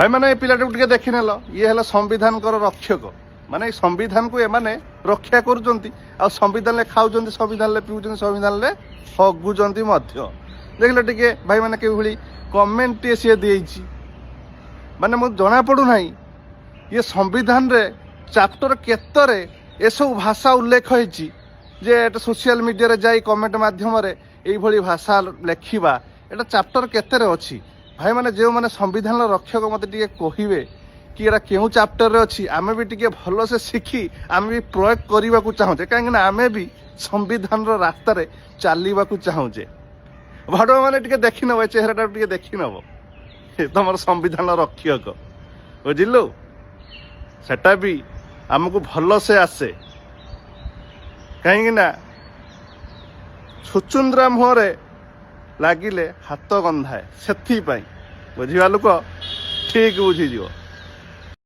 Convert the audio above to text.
भाई मैंने पिलाटाକୁ ଟିକେ ଦେଖିନେଲ ଇଏ ହେଲା ସମ୍ବିଧାନଙ୍କର ରକ୍ଷକ ମାନେ ଏଇ ସମ୍ବିଧାନକୁ ଏମାନେ ରକ୍ଷା କରୁଛନ୍ତି ଆଉ ସମ୍ବିଧାନରେ ଖାଉଛନ୍ତି ସମ୍ବିଧାନରେ ପିଉଛନ୍ତି ସମ୍ବିଧାନରେ ହଗୁଛନ୍ତି ମଧ୍ୟ ଦେଖିଲେ ଟିକେ ଭାଇ ମାନେ କିଭଳି କମେଣ୍ଟ ଟିଏ ସିଏ ଦେଇଛି ମାନେ ମୁଁ ଜଣାପଡ଼ୁନାହିଁ ଇଏ ସମ୍ବିଧାନରେ ଚାପ୍ଟର କେତେରେ ଏସବୁ ଭାଷା ଉଲ୍ଲେଖ ହେଇଛି ଯେ ଏଟା ସୋସିଆଲ ମିଡ଼ିଆରେ ଯାଇ କମେଣ୍ଟ ମାଧ୍ୟମରେ এইଭଳି ଭାଷା ଲେଖିବା ଏଟା ଚାପ୍ଟର କେତେରେ ଅଛି ଭାଇମାନେ ଯେଉଁମାନେ ସମ୍ବିଧାନର ରକ୍ଷକ ମୋତେ ଟିକେ କହିବେ କି ଏଟା କେଉଁ ଚାପ୍ଟରରେ ଅଛି ଆମେ ବି ଟିକେ ଭଲସେ ଶିଖି ଆମେ ବି ପ୍ରୟୋଗ କରିବାକୁ ଚାହୁଁଛେ କାହିଁକିନା ଆମେ ବି ସମ୍ବିଧାନର ରାସ୍ତାରେ ଚାଲିବାକୁ ଚାହୁଁଛେ ଭାଡ଼ୁଆମାନେ ଟିକେ ଦେଖିନେବ ଏ ଚେହେରାଟାକୁ ଟିକେ ଦେଖିନେବ ତମର ସମ୍ବିଧାନ ରକ୍ଷକ ବୁଝିଲୁ ସେଟା ବି ଆମକୁ ଭଲସେ ଆସେ କାହିଁକିନା ଛୁଚୁନ୍ଦ୍ରା ମୁହଁରେ ଲାଗିଲେ ହାତ ଗନ୍ଧାଏ ସେଥିପାଇଁ ବୁଝିବା ଲୋକ ଠିକ୍ ବୁଝିଯିବ।